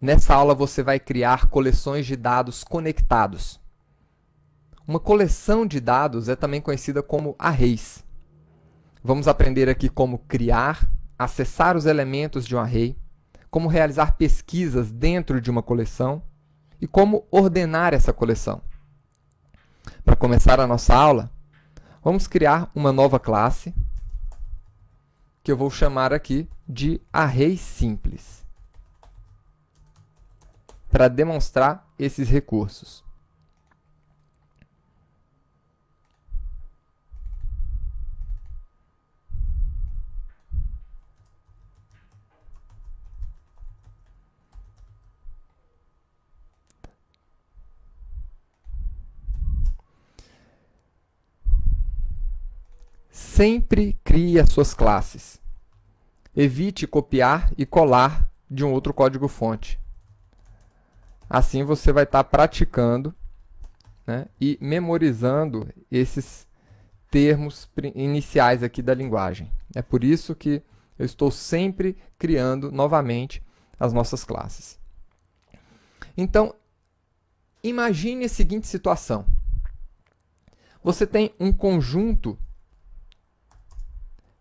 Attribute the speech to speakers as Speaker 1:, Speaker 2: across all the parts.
Speaker 1: Nessa aula você vai criar coleções de dados conectados. Uma coleção de dados é também conhecida como arrays. Vamos aprender aqui como criar, acessar os elementos de um array, como realizar pesquisas dentro de uma coleção e como ordenar essa coleção. Para começar a nossa aula, vamos criar uma nova classe que eu vou chamar aqui de array simples, para demonstrar esses recursos. Sempre crie as suas classes. Evite copiar e colar de um outro código-fonte. Assim você vai estar praticando, né, e memorizando esses termos iniciais aqui da linguagem. É por isso que eu estou sempre criando novamente as nossas classes. Então, imagine a seguinte situação. Você tem um conjunto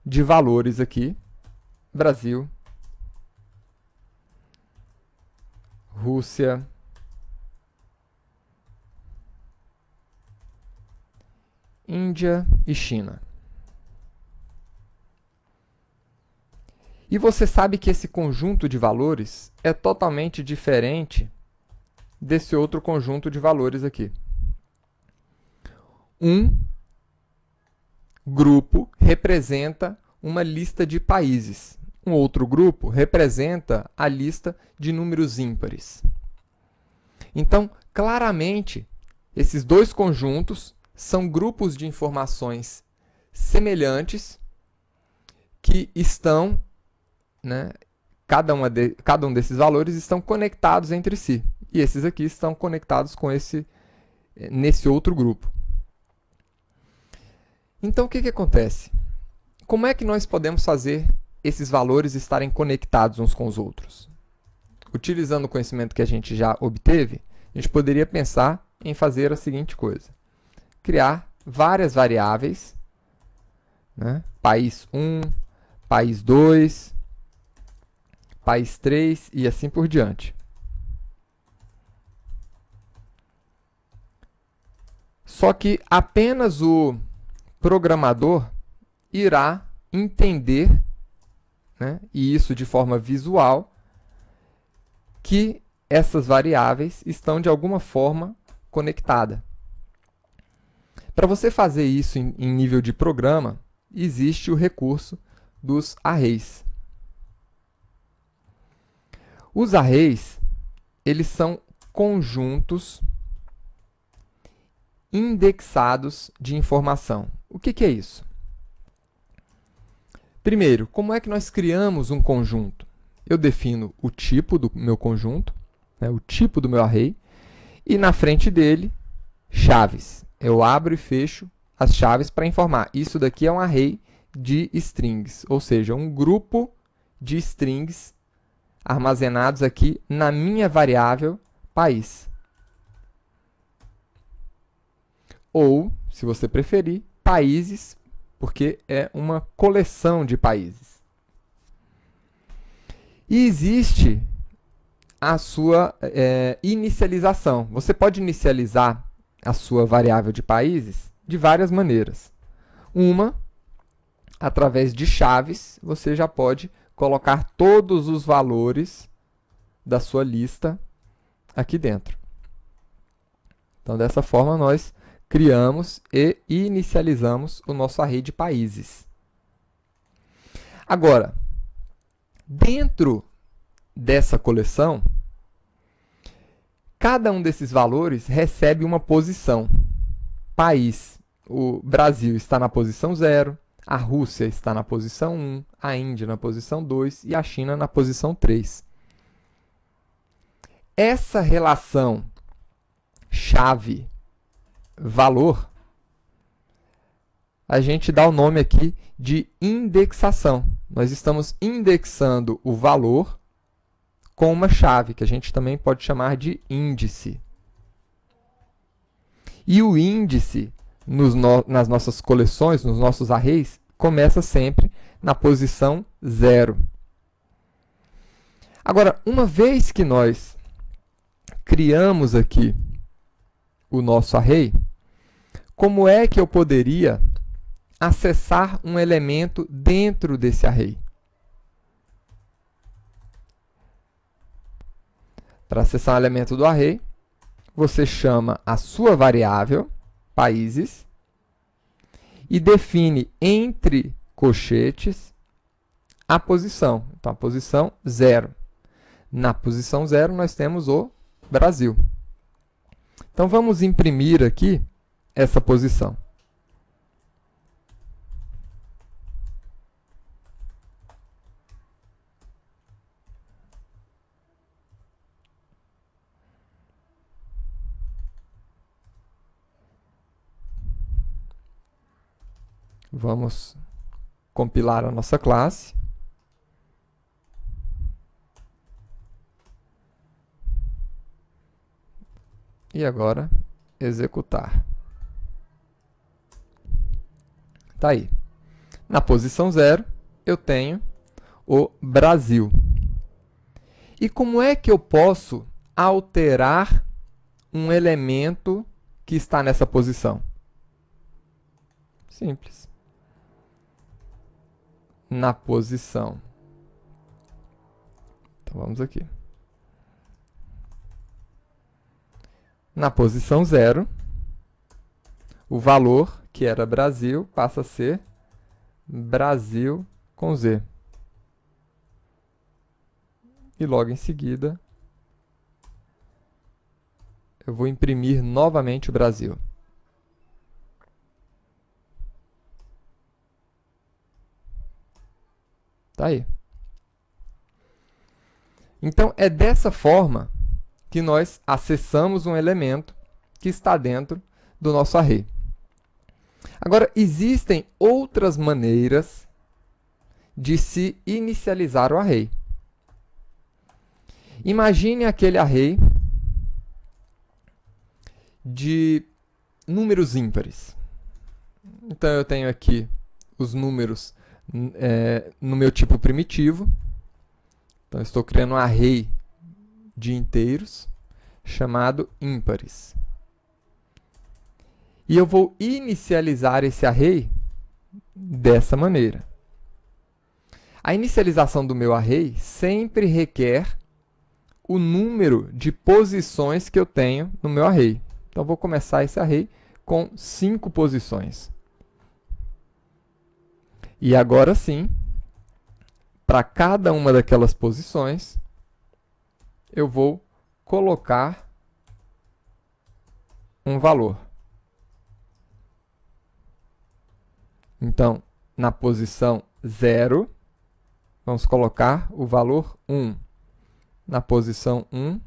Speaker 1: de valores aqui, Brasil, Rússia, Índia e China. E você sabe que esse conjunto de valores é totalmente diferente desse outro conjunto de valores aqui. Um grupo representa uma lista de países. Um outro grupo representa a lista de números ímpares. Então, claramente, esses dois conjuntos são grupos de informações semelhantes que estão, né, cada um desses valores estão conectados entre si. E esses aqui estão conectados com nesse outro grupo. Então, o que acontece? Como é que nós podemos fazer esses valores estarem conectados uns com os outros? Utilizando o conhecimento que a gente já obteve, a gente poderia pensar em fazer a seguinte coisa. Criar várias variáveis, né? País 1, país 2, país 3 e assim por diante. Só que apenas o programador irá entender, né, e isso de forma visual, que essas variáveis estão de alguma forma conectadas. Para você fazer isso em nível de programa, existe o recurso dos arrays. Os arrays, eles são conjuntos indexados de informação. O que é isso? Primeiro, como é que nós criamos um conjunto? Eu defino o tipo do meu conjunto, né, o tipo do meu array, e na frente dele, chaves. Eu abro e fecho as chaves para informar. Isso daqui é um array de strings, ou seja, um grupo de strings armazenados aqui na minha variável país. Ou, se você preferir, países, porque é uma coleção de países. E existe a sua inicialização. Você pode inicializar a sua variável de países de várias maneiras. Uma, através de chaves, você já pode colocar todos os valores da sua lista aqui dentro. Então, dessa forma, nós criamos e inicializamos o nosso array de países. Agora, dentro dessa coleção, cada um desses valores recebe uma posição. País, o Brasil está na posição 0, a Rússia está na posição 1, a Índia na posição 2 e a China na posição 3. Essa relação chave-valor, a gente dá o nome aqui de indexação. Nós estamos indexando o valor com uma chave, que a gente também pode chamar de índice. E o índice nas nossas coleções, nos nossos arrays, começa sempre na posição 0. Agora, uma vez que nós criamos aqui o nosso array, como é que eu poderia acessar um elemento dentro desse array? Para acessar um elemento do array, você chama a sua variável, países, e define entre colchetes a posição. Então, a posição 0. Na posição 0, nós temos o Brasil. Então, vamos imprimir aqui essa posição. Vamos compilar a nossa classe. E agora, executar. Está aí. Na posição 0, eu tenho o Brasil. E como é que eu posso alterar um elemento que está nessa posição? Simples. Na posição. Então, vamos aqui. Na posição 0, o valor, que era Brasil, passa a ser Brasil com Z. E logo em seguida, eu vou imprimir novamente o Brasil. Tá aí. Então, é dessa forma que nós acessamos um elemento que está dentro do nosso array. Agora, existem outras maneiras de se inicializar o array. Imagine aquele array de números ímpares. Então, eu tenho aqui os números no meu tipo primitivo. Então, eu estou criando um array de inteiros chamado ímpares. E eu vou inicializar esse array dessa maneira. A inicialização do meu array sempre requer o número de posições que eu tenho no meu array. Então, vou começar esse array com 5 posições. E agora sim, para cada uma daquelas posições, eu vou colocar um valor. Então, na posição 0, vamos colocar o valor 1. Na posição 1,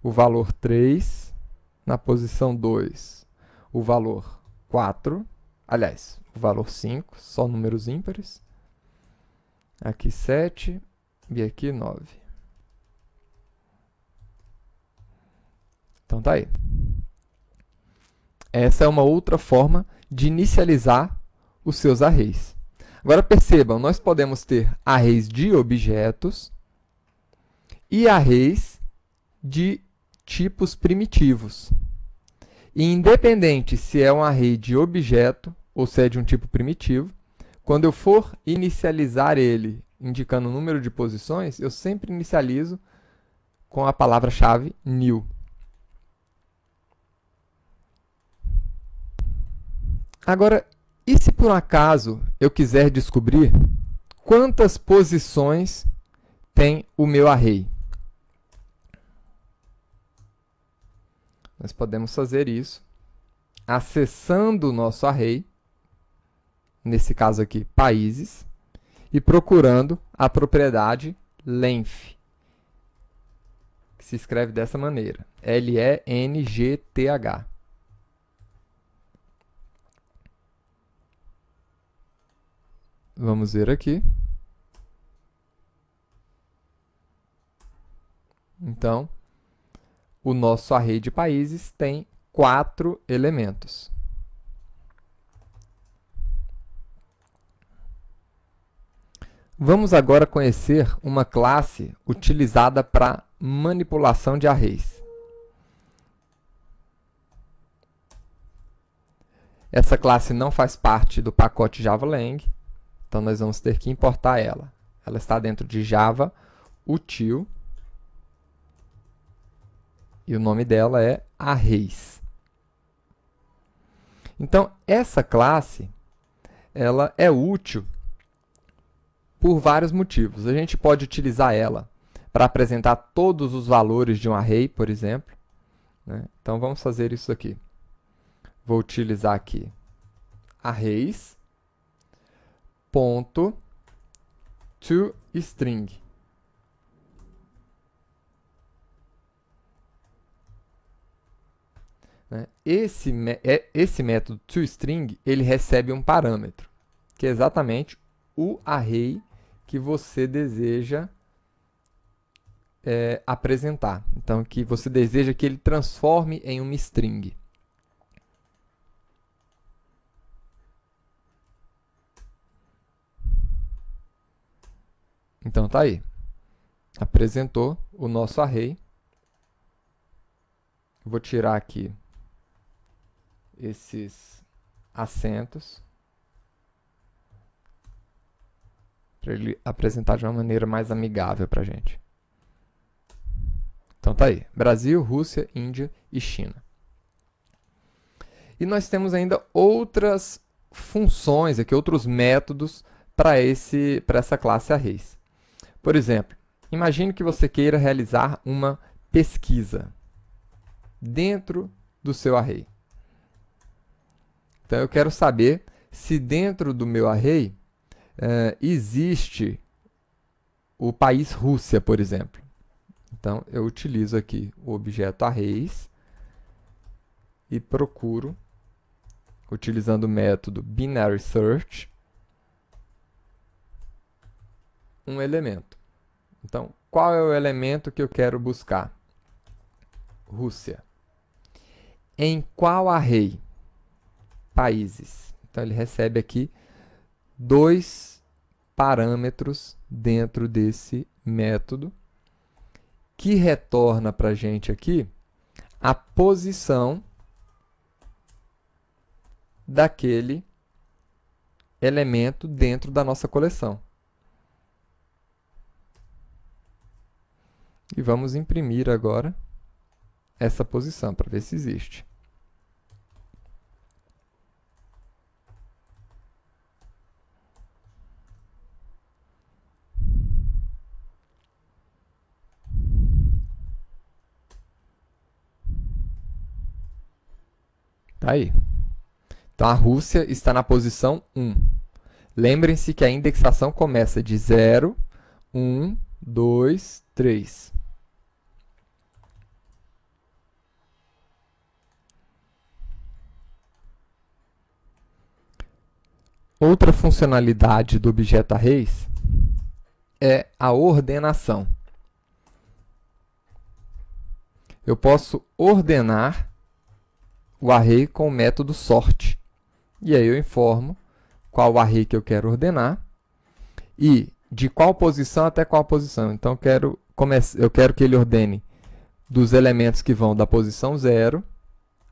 Speaker 1: o valor 3. Na posição 2, o valor 4. Aliás, o valor 5, só números ímpares. Aqui 7 e aqui 9. Então, tá aí. Essa é uma outra forma de inicializar os seus arrays. Agora, percebam, nós podemos ter arrays de objetos e arrays de tipos primitivos. E independente se é um array de objeto ou se é de um tipo primitivo, quando eu for inicializar ele indicando o número de posições, eu sempre inicializo com a palavra-chave new. Agora, e se por um acaso eu quiser descobrir quantas posições tem o meu array? Nós podemos fazer isso acessando o nosso array, nesse caso aqui, países, e procurando a propriedade length, que se escreve dessa maneira, L-E-N-G-T-H. Vamos ver aqui. Então, o nosso array de países tem 4 elementos. Vamos agora conhecer uma classe utilizada para manipulação de arrays. Essa classe não faz parte do pacote JavaLang, então nós vamos ter que importar ela. Ela está dentro de Java Util e o nome dela é Arrays. Então, essa classe ela é útil por vários motivos. A gente pode utilizar ela para apresentar todos os valores de um array, por exemplo, né? Então, vamos fazer isso aqui. Vou utilizar aqui arrays.toString. Esse método toString, ele recebe um parâmetro, que é exatamente o array que você deseja apresentar. Então, que você deseja que ele transforme em uma string. Então, tá aí. Apresentou o nosso array. Vou tirar aqui esses acentos para ele apresentar de uma maneira mais amigável para a gente. Então tá aí, Brasil, Rússia, Índia e China. E nós temos ainda outras funções aqui, outros métodos para essa classe arrays. Por exemplo, imagine que você queira realizar uma pesquisa dentro do seu array. Então eu quero saber se dentro do meu array existe o país Rússia, por exemplo. Então, eu utilizo aqui o objeto arrays e procuro, utilizando o método binary search, um elemento. Então, qual é o elemento que eu quero buscar? Rússia. Em qual array? Países. Então, ele recebe aqui 2 parâmetros dentro desse método, que retorna para a gente aqui a posição daquele elemento dentro da nossa coleção. E vamos imprimir agora essa posição para ver se existe. Tá aí. Então, a Rússia está na posição 1. Lembrem-se que a indexação começa de 0, 1, 2, 3. Outra funcionalidade do objeto arrays é a ordenação. Eu posso ordenar o array com o método sort. E aí eu informo qual array que eu quero ordenar e de qual posição até qual posição. Então, eu quero que ele ordene dos elementos que vão da posição 0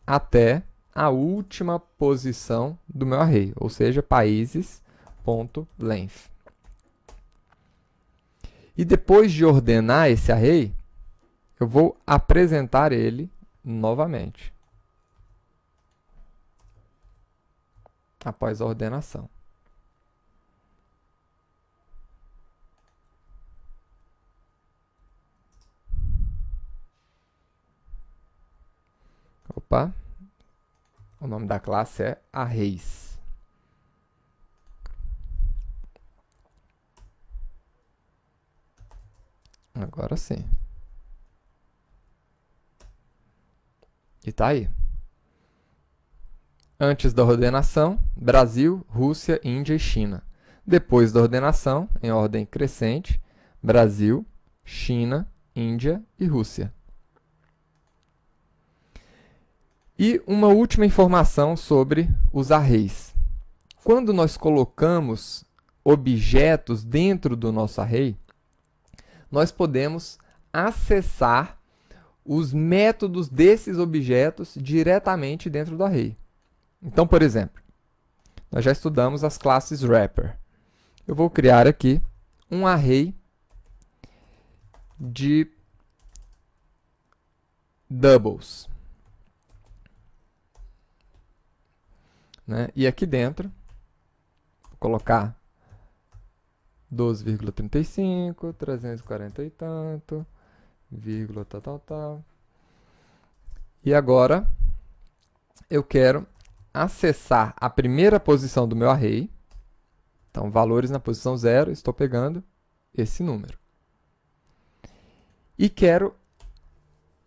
Speaker 1: até a última posição do meu array, ou seja, países.length. E depois de ordenar esse array, eu vou apresentar ele novamente, após a ordenação. Opa! O nome da classe é arrays. Agora sim. E tá aí. Antes da ordenação, Brasil, Rússia, Índia e China. Depois da ordenação, em ordem crescente, Brasil, China, Índia e Rússia. E uma última informação sobre os arrays. Quando nós colocamos objetos dentro do nosso array, nós podemos acessar os métodos desses objetos diretamente dentro do array. Então, por exemplo, nós já estudamos as classes wrapper. Eu vou criar aqui um array de doubles. Né? E aqui dentro, vou colocar 12,35, 340 e tanto, vírgula, tal. E agora, eu quero acessar a primeira posição do meu array. Então, valores na posição 0, estou pegando esse número. E quero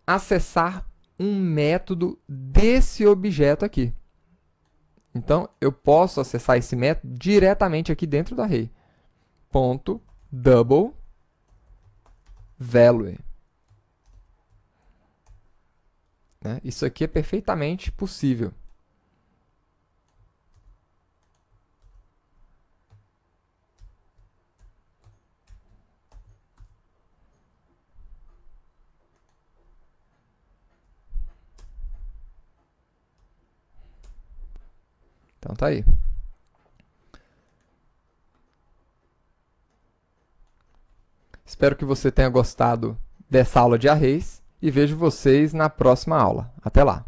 Speaker 1: acessar um método desse objeto aqui. Então, eu posso acessar esse método diretamente aqui dentro do array. Ponto double value. Né? Isso aqui é perfeitamente possível. Então, tá aí. Espero que você tenha gostado dessa aula de arrays e vejo vocês na próxima aula. Até lá!